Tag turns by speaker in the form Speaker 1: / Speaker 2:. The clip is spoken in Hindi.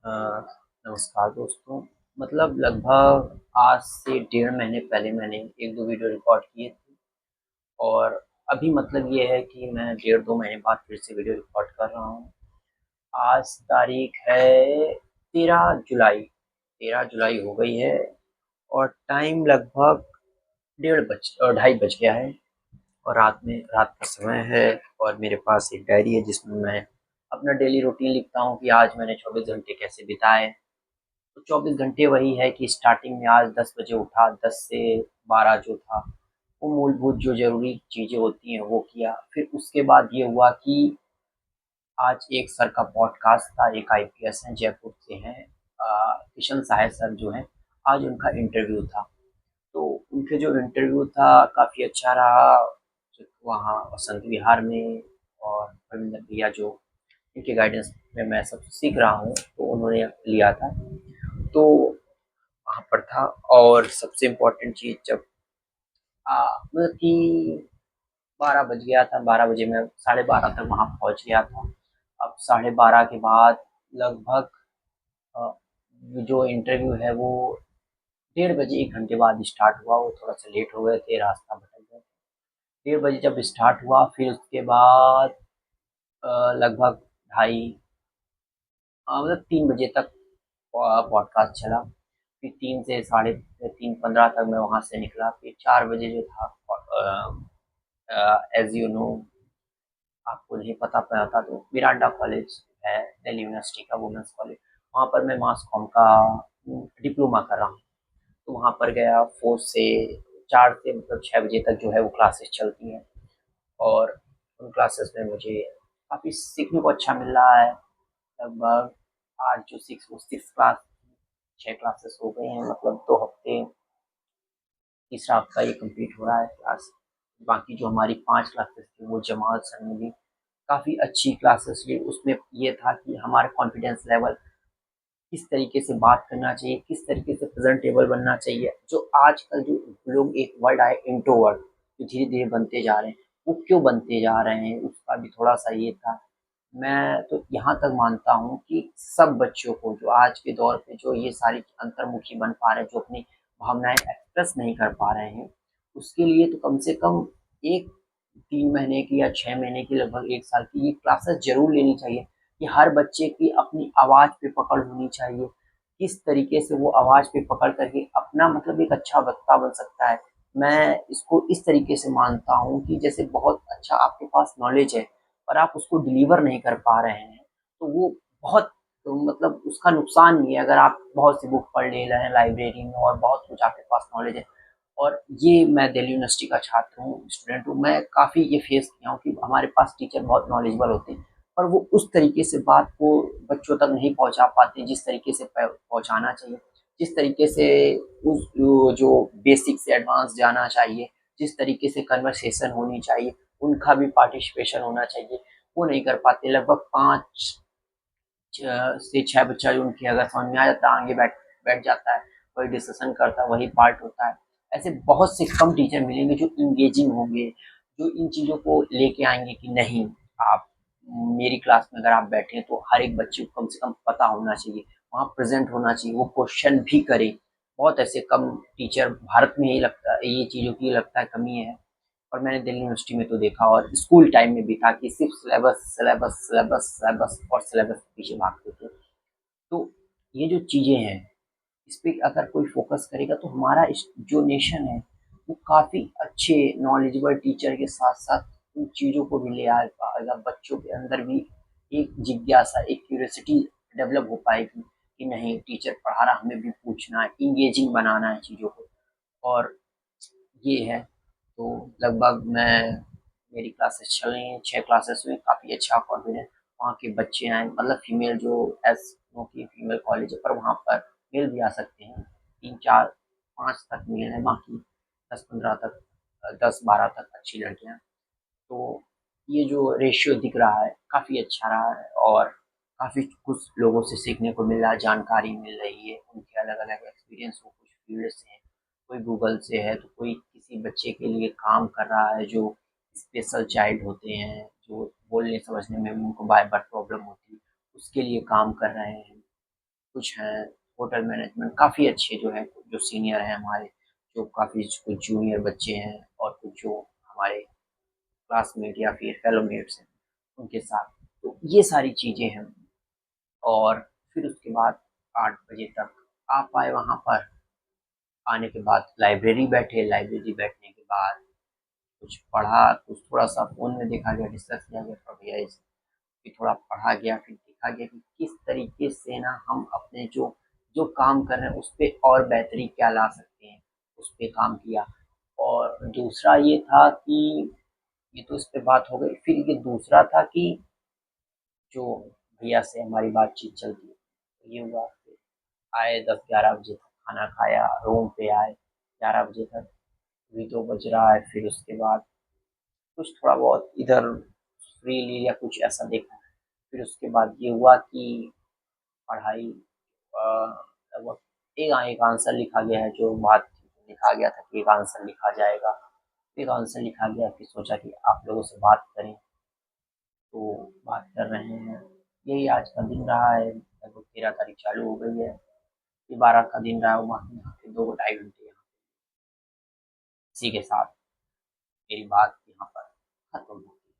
Speaker 1: अ, नमस्कार दोस्तों। मतलब लगभग आज से 1.5 महीने पहले मैंने 1-2 वीडियो रिकॉर्ड किए थे और अभी मतलब ये है कि मैं 1.5-2 महीने बाद फिर से वीडियो रिकॉर्ड कर रहा हूँ। आज तारीख है 13 जुलाई, 13 जुलाई हो गई है और टाइम लगभग डेढ़ बज 2:30 बज गया है और रात का समय है और मेरे पास एक डायरी है जिसमें मैं अपना डेली रूटीन लिखता हूँ कि आज मैंने 24 घंटे कैसे बिताए। तो 24 घंटे वही है कि स्टार्टिंग में आज 10 बजे उठा, 10 से 12 जो था, वो मूलभूत जो ज़रूरी चीज़ें होती हैं वो किया। फिर उसके बाद ये हुआ कि आज एक सर का पॉडकास्ट था, एक आईपीएस हैं, जयपुर से हैं, किशन सहाय सर जो हैं, आज उनका इंटरव्यू था। तो उनके जो इंटरव्यू था काफ़ी अच्छा रहा, वहाँ वसंत विहार में। और रविंदर भैया जो इनके गाइडेंस में मैं सब सीख रहा हूँ, तो उन्होंने लिया था। तो वहाँ पर था और सबसे इम्पोर्टेंट चीज़ जब मतलब कि 12 बज गया था, 12 बजे मैं 12:30 तक वहाँ पहुँच गया था। अब 12:30 के बाद लगभग अ, जो इंटरव्यू है वो 1:30 1 घंटे बाद स्टार्ट हुआ, वो थोड़ा-सा लेट हो गए थे, रास्ता भटक गए। 1:30 जब स्टार्ट हुआ फिर उसके बाद लगभग ढाई मतलब 3 बजे तक पॉडकास्ट चला। फिर 3 से साढ़े 3:15 तक मैं वहाँ से निकला। फिर 4 बजे जो था एज़ यू नो, आपको नहीं पता था तो मिरांडा कॉलेज है, दिल्ली यूनिवर्सिटी का वुमेन्स कॉलेज, वहाँ पर मैं मास कॉम का डिप्लोमा कर रहा हूँ। तो वहाँ पर गया 4 से 4 से मतलब 6 बजे तक जो है वो क्लासेस चलती हैं और उन क्लासेस में मुझे काफ़ी सीखने को अच्छा मिल रहा है। लगभग आज जो 6 क्लास 6 क्लासेस हो गए हैं, मतलब 2 हफ्ते, तीसरा हफ्ता ये कंप्लीट हो रहा है क्लास। बाकी जो हमारी 5 क्लासेस थी वो जमाल सर ने भी काफ़ी अच्छी क्लासेस ली। उसमें ये था कि हमारा कॉन्फिडेंस लेवल, किस तरीके से बात करना चाहिए, किस तरीके से प्रेजेंटेबल बनना चाहिए। जो आजकल जो लोग एक वर्ड आए इंट्रोवर्ट, जो धीरे-धीरे बनते जा रहे हैं, वो क्यों बनते जा रहे हैं, उसका भी थोड़ा-सा ये था। मैं तो यहाँ तक मानता हूँ कि सब बच्चों को जो आज के दौर पे जो ये सारी अंतर्मुखी बन पा रहे हैं, जो अपनी भावनाएँ एक्सप्रेस नहीं कर पा रहे हैं, उसके लिए तो कम से कम एक 3 महीने की या 6 महीने की, लगभग 1 साल की ये क्लासेस ज़रूर लेनी चाहिए कि हर बच्चे की अपनी आवाज़ पे पकड़ होनी चाहिए। किस तरीके से वो आवाज़ पे पकड़ कर के अपना मतलब एक अच्छा वक्ता बन सकता है। मैं इसको इस तरीके से मानता हूँ कि जैसे बहुत अच्छा आपके पास नॉलेज है और आप उसको डिलीवर नहीं कर पा रहे हैं, तो वो बहुत मतलब उसका नुकसान ही है। अगर आप बहुत सी बुक पढ़ ले रहे हैं लाइब्रेरी में और बहुत कुछ आपके पास नॉलेज है, और ये मैं दिल्ली यूनिवर्सिटी का छात्र हूँ, स्टूडेंट हूँ, मैं काफ़ी ये फेस किया हूँ कि हमारे पास टीचर बहुत नॉलेजेबल होते हैं, पर वो उस तरीके से बात को बच्चों तक नहीं पहुँचा पाते जिस तरीके से पहुँचाना चाहिए। जिस तरीके से उस जो बेसिक से एडवांस जाना चाहिए, जिस तरीके से कन्वर्सेशन होनी चाहिए, उनका भी पार्टिसिपेशन होना चाहिए, वो नहीं कर पाते। लगभग 5 से 6 बच्चा जो उनकी अगर समझ में आ जाता है, आगे बैठ बैठ जाता है, वही डिस्कशन करता है, वही पार्ट होता है। ऐसे बहुत से कम टीचर मिलेंगे जो इंगेजिंग होंगे, जो इन चीज़ों को लेके आएँगे कि नहीं, आप मेरी क्लास में अगर आप बैठे हैं तो हर एक बच्चे को कम से कम पता होना चाहिए, वहाँ प्रेज़ेंट होना चाहिए, वो क्वेश्चन भी करे। बहुत ऐसे कम टीचर भारत में ही लगता है, ये चीज़ों की लगता है कमी है। और मैंने दिल्ली यूनिवर्सिटी में तो देखा और स्कूल टाइम में भी था कि सिर्फ सिलेबस सिलेबस सिलेबस सिलेबस और सिलेबस के पीछे भागते थे। तो ये जो चीज़ें हैं, इस पे अगर कोई फोकस करेगा तो हमारा जो नेशन है वो काफ़ी अच्छे नॉलेजेबल टीचर के साथ साथ उन चीज़ों को भी ले आ पाएगा। बच्चों के अंदर भी एक जिज्ञासा, एक क्यूरियोसिटी डेवलप हो पाएगी कि नहीं, टीचर पढ़ा रहा, हमें भी पूछना है, इंगेजिंग बनाना है चीज़ों को। और ये है, तो लगभग मेरी क्लासेस चल रही हैं, 6 क्लासेस हुई, काफ़ी अच्छा कॉन्फिडेंस। वहाँ के बच्चे आए, मतलब फीमेल जो एस नो की फीमेल कॉलेज है, पर वहाँ पर मेल भी आ सकते हैं। 3 4 5 तक मेल है, बाकी 10-15 तक 10-12 तक अच्छी लड़कियाँ। तो ये जो रेशियो दिख रहा है काफ़ी अच्छा रहा है और काफ़ी कुछ लोगों से सीखने को मिल रहा है, जानकारी मिल रही है, उनके अलग-अलग एक्सपीरियंस हो, कुछ फील्ड से हैं, कोई गूगल से है, तो कोई किसी बच्चे के लिए काम कर रहा है जो स्पेशल चाइल्ड होते हैं, जो बोलने समझने में उनको बार-बार प्रॉब्लम होती है, उसके लिए काम कर रहे हैं। कुछ हैं होटल मैनेजमेंट, काफ़ी अच्छे जो हैं, जो सीनियर हैं हमारे, जो काफ़ी कुछ जूनियर बच्चे हैं और कुछ जो हमारे क्लासमेट या फिर फेलोमेट्स हैं, उनके साथ। तो ये सारी चीज़ें हैं। और फिर उसके बाद 8 बजे तक आ पाए वहाँ पर। आने के बाद लाइब्रेरी बैठे, लाइब्रेरी बैठने के बाद कुछ पढ़ा, कुछ थोड़ा-सा फ़ोन में देखा गया, डिस्कस किया गया, थोड़ा भैया इस फिर थोड़ा पढ़ा गया, फिर देखा गया कि किस तरीके से ना हम अपने जो जो काम कर रहे हैं उस पे और बेहतरी क्या ला सकते हैं, उस पे काम किया। और दूसरा ये था कि ये तो इस पे बात हो गई, फिर ये दूसरा था कि जो भैया से हमारी बातचीत चलती है, तो ये हुआ फिर आए 10-11 बजे तक, खाना खाया, रूम पे आए 11 बजे तक, अभी 2 बज रहा है। फिर उसके बाद कुछ थोड़ा बहुत इधर रील या कुछ ऐसा देखा। फिर उसके बाद ये हुआ कि पढ़ाई लगभग एक आंसर लिखा गया है, जो बात लिखा गया था कि एक आंसर लिखा जाएगा, एक आंसर लिखा गया। फिर सोचा कि आप लोगों से बात करें, तो बात कर रहे हैं। यही आज का दिन रहा है, लगभग 13 तारीख चालू हो गई है, ये 12 का दिन रहा हुआ यहाँ पे 2 ढाई घंटे यहाँ इसी के साथ मेरी बात यहाँ पर खत्म।